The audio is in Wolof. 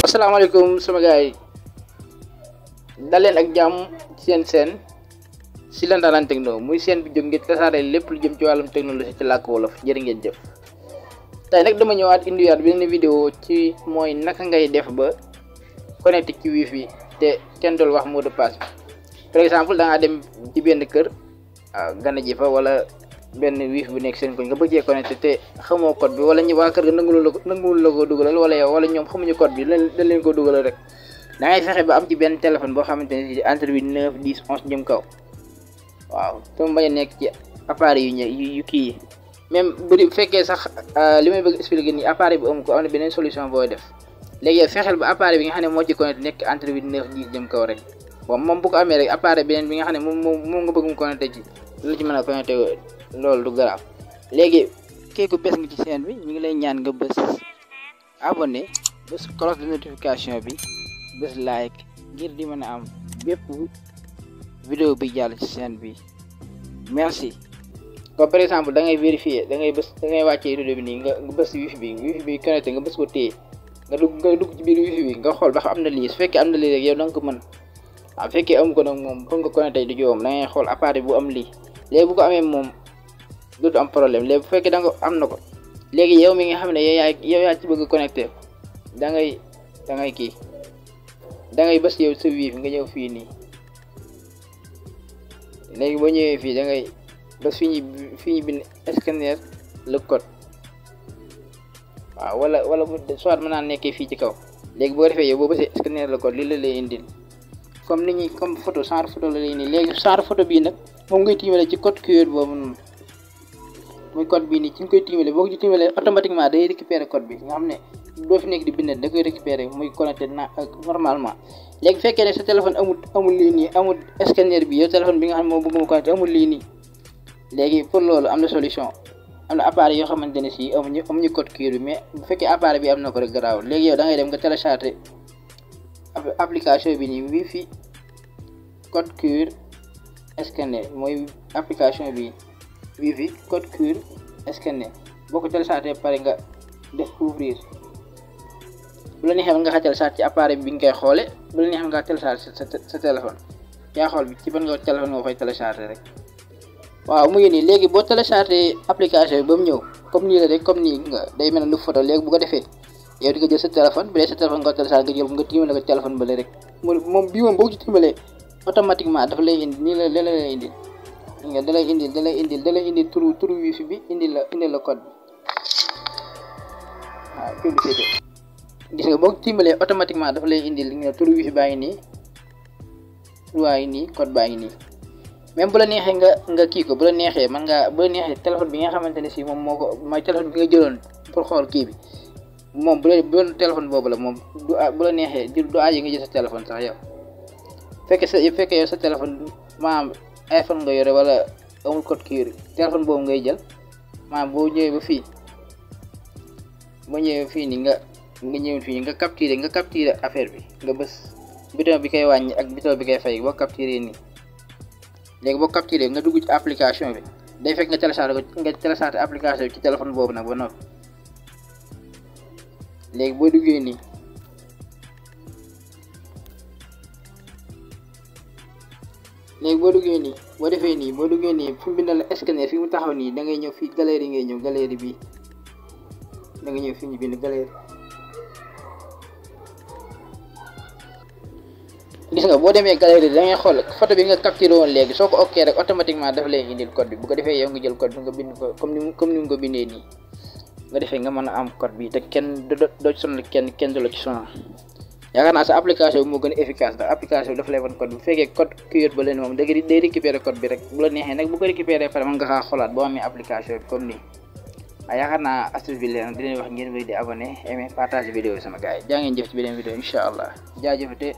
asalaamaaleykum sama gars yi dal leen ak jàmm ci seen si la Ndanane Techno muy seen bi jóg ngir tasaare lépp lu jëm ci wàllum technologie ci làkk wolof jërë ngeen jëf. tey nag dama ñëwaat indiwaat benn vidéo ci mooy naka ngay def ba connecté ci wifi te kenn dul wax mot de passe par exemple da ngaa dem ci benn kër gana ji fa wala benn wifi bu nekk seen koñ nga bëggee connecté te xamoo code bi wala ñi waa kër ga nanguwul la ko dugalal wala yow wala ñoom xamuñu code bi dañ leen ko dugalal rek da ngay fexe ba am ci benn téléphone boo xamante ne si entre 9 10 11 jëm kaw waaw te mu bañ a nekk ci appareil yu kii yi même bu fekkee sax li may bëgg expliquer nii appareil bi am ko am na beneen solution booy def léegi yow fexeel ba appareil bi nga xam ne moo ci connecté nekk entre 9 10 jëm kaw rek bon moom bu ko amee rek appareil beneen bi nga xam ne moom nga bëgg mu connecté ci lu ci mën a connecté loolu du garaaw. léegi kéeku bés nga ci chaîne bi ñu ngi lay ñaan nga bës abonné bës cloche de notification bi bës like ngir di mën a am bépp vidéo bi jàll ci chaîne bi merci. comme par exemple da ngay vérifier da ngay wàccee vidéo bi nii nga bës wifi bi connecté nga bës ko téye nga dugg ci biir wifi bi nga xool ba xam am na lii su fekkee am na lii rek yow da nga ko mën waaw fekkee amu ko nag moom pour nga connecté du joom da ngay xool appareil bu am lii léegi bu ko amee moom dootu am problème léegi bu fekkee da nga am na ko léegi yow mi nga xam ne yow yaa ci bëgg a connecté da ngay bës yow sa wifi nga ñëw fii nii léegi boo ñëwee fii da ngay bës fii ñu bind scanner le code waaw wala soit mën naa nekkee fii ci kaw léegi boo defee yow boo bësee scanner le code lii la lay indil comme photo genre photo la lay indil léegi genre photo bii nag moom ngay tiimale ci code QR boobu noonu muy code bii nii ci nga koy tiimale boo ko ci tiimalee automatiquement day récupérer code bi nga xam ne doo fi nekk di bind da koy récupérer muy connecté normalement. léegi fekkee ne sa téléphone amul lii nii amul scanner bi yow téléphone bi nga xam ne moo bëgg mu connecté amul lii nii léegi pour loolu am na solution am na appareil yoo xamante ne si amuñu code QR bi mais bu fekkee appareil bi am na ko rek garaaw léegi yow da ngay dem nga télécharger application bi nii wifi code QR scanner mooy application bi wifi code QR scanner boo ko télécharger pare nga def ouvrir bu la neexee nga télécharger ci appareil bi nga koy xoole bu la neexee nga télécharger sa téléphone yaa xool bi ci ban nga téléphone nga koy télécharger rek waaw mu ngi nii léegi boo télécharger application bi ba mu ñëw comme nii la rek comme nii nga day mel ni photo léegi bu ko defee yow di ko jël sa téléphone bu dee sa téléphone nga télécharger nga jël nga tiimale ko téléphone bële rek moom bii moom boo ci tiimalee automatiquement dafa lay indi nii la lay indi nga da lay indi turu wifi bi indi la code bi waaw publicité gis nga boo ko tiimalee automatiquement dafa lay indi li nga turu wifi baa ngi nii waa ngi nii code baa ngi nii même bu la neexee nga kii ko bu la neexee téléphone bi nga xamante ne si moom moo ko mooy téléphone bi nga jëloon pour xool kii bi moom bu doon téléphone boobu la moom bu la neexee du aaji nga jël sa téléphone sax yow fekkee yow sa téléphone maanaam iPhone nga yore wala amul code QR téléphone boobu ngay jël maanaam boo ñëwee ba fii nii nga ñëw fii nga capturer affaire bi nga bës bouton bi koy wàññi ak bouton bi koy fay boo capturer nii léegi boo capturer nga dugg ci application bi day fekk nga télécharger application bi ci téléphone boobu nag ba noppi léegi boo duggee nii boo defee nii boo duggee nii fu mu bindal la scanner fi mu taxaw nii da ngay ñëw fii galerie ngay ñëw galerie bi da nga ñëw fi ñu bind galerie gis nga boo demee galerie da ngay xool photo bi nga capturé woon léegi soo ko ok rek automatiquement daf lay indil code bi bu ko defee yow nga jël code bi nga bind ko comme ni mu ko bindee nii nga defee nga mën a am code bi te kenn doo ci sonal kenn du la ci sonal yaakaar naa sa application bi moo gën a efficace ndax application bi dafa lay wan code bi bu fekkee code QR ba leen moom day récupérer code bi rek bu la neexee nag bu ko récupérer pare mën nga xaa xoolaat boo amee application bi comme nii waaye yaakaar naa astuce bi leen di leen wax ngeen wéy di abonné aimer partage vidéo sama gars yi jaa ngeen jëf ci beneen vidéo incha allah jaajëfate